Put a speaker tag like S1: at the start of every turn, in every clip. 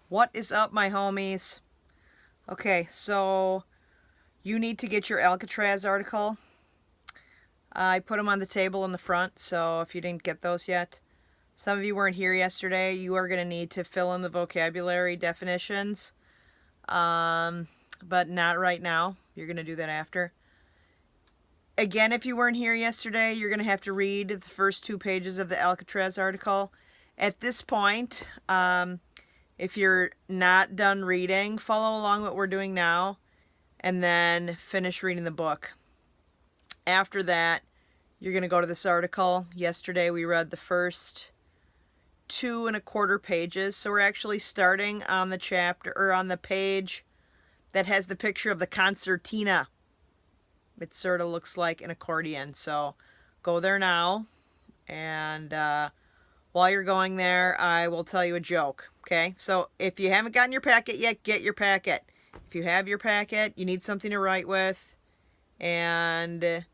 S1: What is up, my homies? Okay, so you need to get your Alcatraz article. I put them on the table in the front, so if you didn't get those yet, some of you weren't here yesterday, you are going to need to fill in the vocabulary definitions, but not right now. You're going to do that after. Again, if you weren't here yesterday, you're going to have to read the first 2 pages of the Alcatraz article. At this point, if you're not done reading, follow along what we're doing now and then finish reading the book. After that, you're going to go to this article. Yesterday we read the first 2.25 pages, so we're actually starting on the chapter or on the page that has the picture of the concertina. It sort of looks like an accordion, so go there now, and while you're going there, I will tell you a joke, okay? So if you haven't gotten your packet yet, get your packet. If you have your packet, you need something to write with, and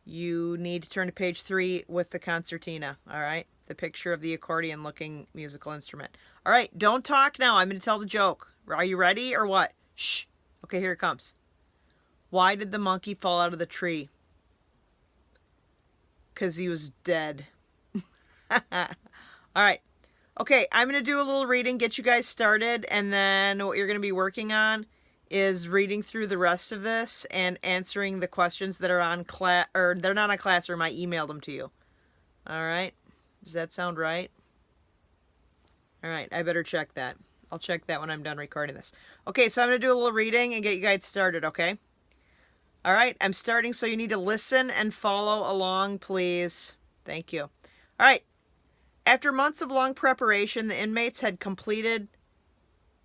S1: you need to turn to page 3 with the concertina, all right? The picture of the accordion-looking musical instrument. All right, don't talk now. I'm going to tell the joke. Are you ready or what? Shh. Okay, here it comes. Why did the monkey fall out of the tree? 'Cause he was dead. All right. Okay, I'm going to do a little reading, get you guys started, and then what you're going to be working on is reading through the rest of this and answering the questions that are on class, or they're not on Classroom. I emailed them to you. All right. Does that sound right? All right, I better check that. I'll check that when I'm done recording this. Okay, so I'm going to do a little reading and get you guys started, okay? All right, I'm starting, so you need to listen and follow along, please. Thank you. All right. After months of long preparation, the inmates had completed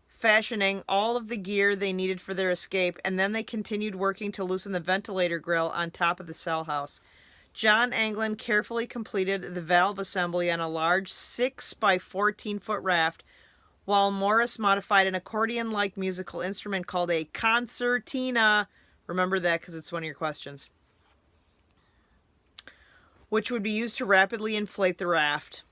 S1: fashioning all of the gear they needed for their escape, and then they continued working to loosen the ventilator grill on top of the cell house. John Anglin carefully completed the valve assembly on a large 6 by 14-foot raft, while Morris modified an accordion-like musical instrument called a concertina. Remember that because it's one of your questions. Which would be used to rapidly inflate the raft.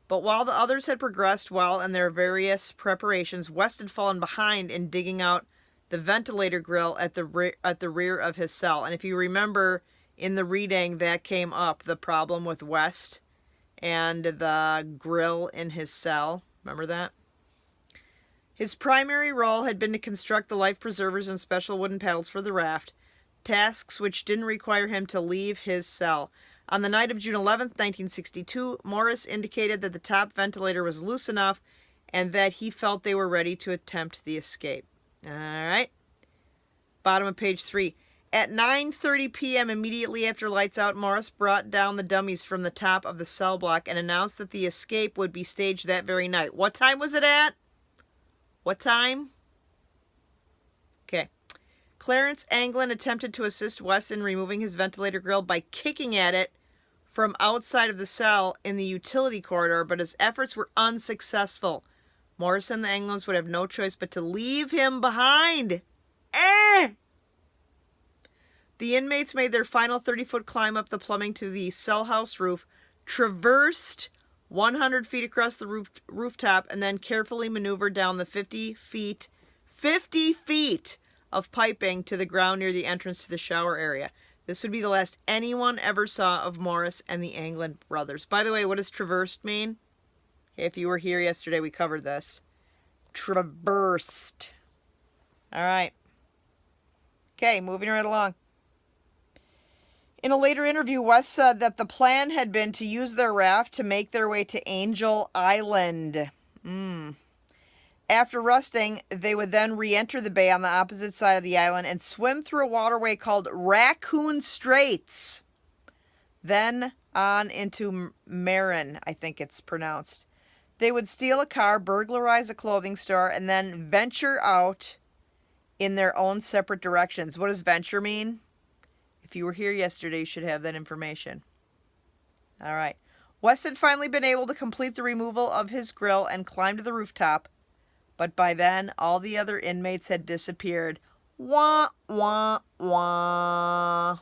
S1: But while the others had progressed well in their various preparations, West had fallen behind in digging out the ventilator grill at the rear of his cell. And if you remember in the reading, that came up, the problem with West and the grill in his cell. Remember that? His primary role had been to construct the life preservers and special wooden paddles for the raft, tasks which didn't require him to leave his cell. On the night of June 11th, 1962, Morris indicated that the top ventilator was loose enough and that he felt they were ready to attempt the escape. All right. Bottom of page 3. At 9:30 p.m., immediately after lights out, Morris brought down the dummies from the top of the cell block and announced that the escape would be staged that very night. What time was it at? What time? Okay. Clarence Anglin attempted to assist Wes in removing his ventilator grill by kicking at it from outside of the cell in the utility corridor, but his efforts were unsuccessful. Morris and the Anglins would have no choice but to leave him behind. The inmates made their final 30-foot climb up the plumbing to the cell house roof, traversed 100 feet across the rooftop, and then carefully maneuvered down the 50 feet of piping to the ground near the entrance to the shower area. This would be the last anyone ever saw of Morris and the Anglin brothers. By the way, what does traversed mean? If you were here yesterday, we covered this. Traversed. All right. Okay, moving right along. In a later interview, Wes said that the plan had been to use their raft to make their way to Angel Island. After resting, they would then re-enter the bay on the opposite side of the island and swim through a waterway called Raccoon Straits. Then on into Marin, I think it's pronounced. They would steal a car, burglarize a clothing store, and then venture out in their own separate directions. What does venture mean? If you were here yesterday, you should have that information. All right. Wes had finally been able to complete the removal of his grill and climb to the rooftop, but by then, all the other inmates had disappeared. Wah, wah, wah.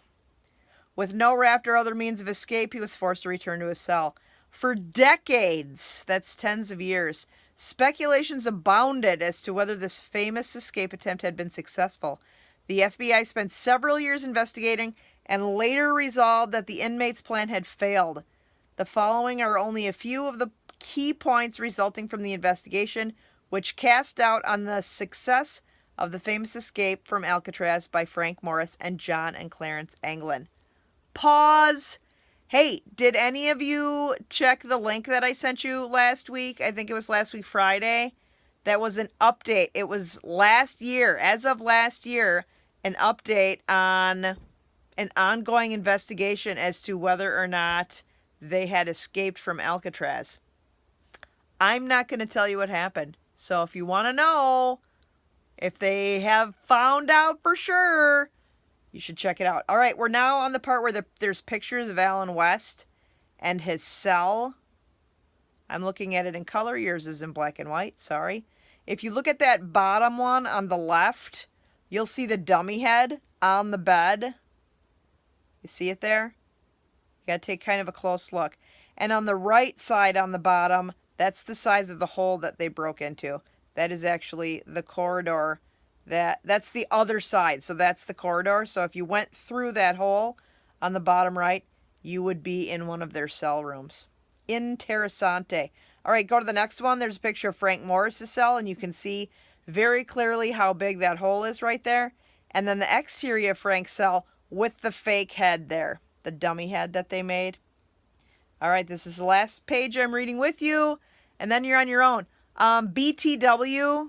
S1: With no raft or other means of escape, he was forced to return to his cell. For decades, that's tens of years, speculations abounded as to whether this famous escape attempt had been successful. The FBI spent several years investigating and later resolved that the inmates' plan had failed. The following are only a few of the key points resulting from the investigation, which cast doubt on the success of the famous escape from Alcatraz by Frank Morris and John and Clarence Anglin. Pause. Hey, did any of you check the link that I sent you last week? I think it was last week Friday. That was an update. It was last year, as of last year, an update on an ongoing investigation as to whether or not they had escaped from Alcatraz. I'm not going to tell you what happened. So if you want to know if they have found out for sure, you should check it out. All right, we're now on the part where there's pictures of Alan West and his cell. I'm looking at it in color. Yours is in black and white. Sorry. If you look at that bottom one on the left, you'll see the dummy head on the bed. You see it there? You got to take kind of a close look. And on the right side on the bottom, that's the size of the hole that they broke into. That is actually the corridor. That's the other side. So that's the corridor. So if you went through that hole on the bottom right, you would be in one of their cell rooms. Interessante. All right, go to the next one. There's a picture of Frank Morris's cell, and you can see very clearly how big that hole is right there. And then the exterior of Frank's cell with the fake head there, the dummy head that they made. All right, this is the last page I'm reading with you, and then you're on your own. BTW,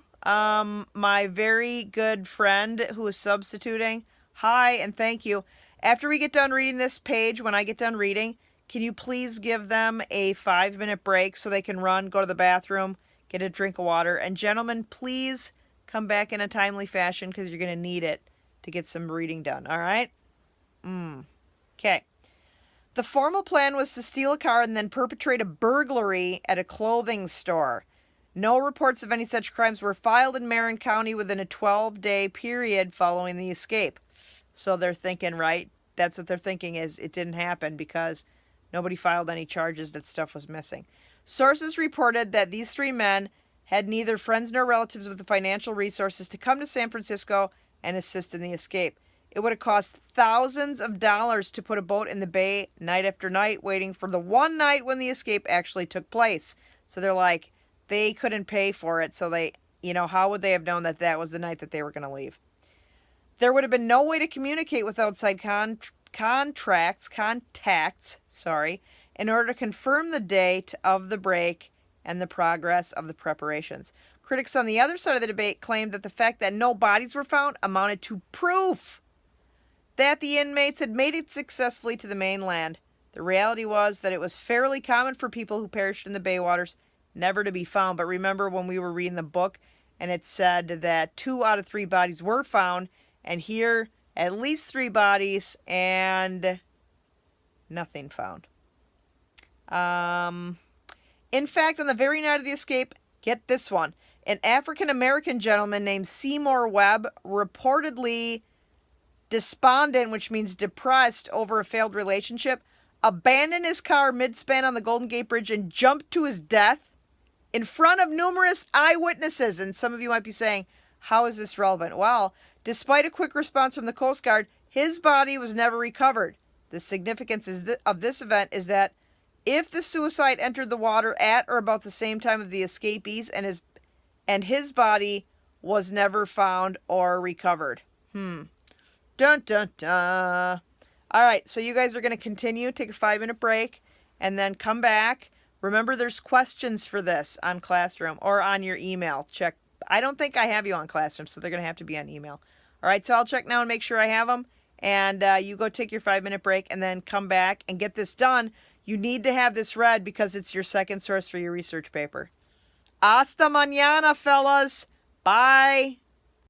S1: my very good friend who is substituting, hi and thank you. After we get done reading this page, when I get done reading, can you please give them a 5-minute break so they can run, go to the bathroom, get a drink of water? And gentlemen, please come back in a timely fashion because you're going to need it to get some reading done, all right? Okay. The formal plan was to steal a car and then perpetrate a burglary at a clothing store. No reports of any such crimes were filed in Marin County within a 12-day period following the escape. So they're thinking, right? That's what they're thinking is it didn't happen because nobody filed any charges that stuff was missing. Sources reported that these 3 men had neither friends nor relatives with the financial resources to come to San Francisco and assist in the escape. It would have cost thousands of dollars to put a boat in the bay night after night, waiting for the one night when the escape actually took place. So they're like, they couldn't pay for it. So they, how would they have known that that was the night that they were going to leave? There would have been no way to communicate with outside contacts, in order to confirm the date of the break and the progress of the preparations. Critics on the other side of the debate claimed that the fact that no bodies were found amounted to proof that the inmates had made it successfully to the mainland. The reality was that it was fairly common for people who perished in the bay waters never to be found. But remember when we were reading the book and it said that 2 out of 3 bodies were found, and here at least 3 bodies and nothing found. In fact, on the very night of the escape, get this one, an African-American gentleman named Seymour Webb, reportedly despondent, which means depressed over a failed relationship, abandoned his car mid-span on the Golden Gate Bridge and jumped to his death in front of numerous eyewitnesses. And some of you might be saying, how is this relevant? Well, despite a quick response from the Coast Guard, his body was never recovered. The significance of this event is that if the suicide entered the water at or about the same time of the escapees and his body was never found or recovered. Dun, dun, dun. All right, so you guys are going to continue, take a 5-minute break, and then come back. Remember, there's questions for this on Classroom or on your email. Check. I don't think I have you on Classroom, so they're going to have to be on email. All right, so I'll check now and make sure I have them. And you go take your 5-minute break and then come back and get this done. You need to have this read because it's your second source for your research paper. Hasta mañana, fellas. Bye.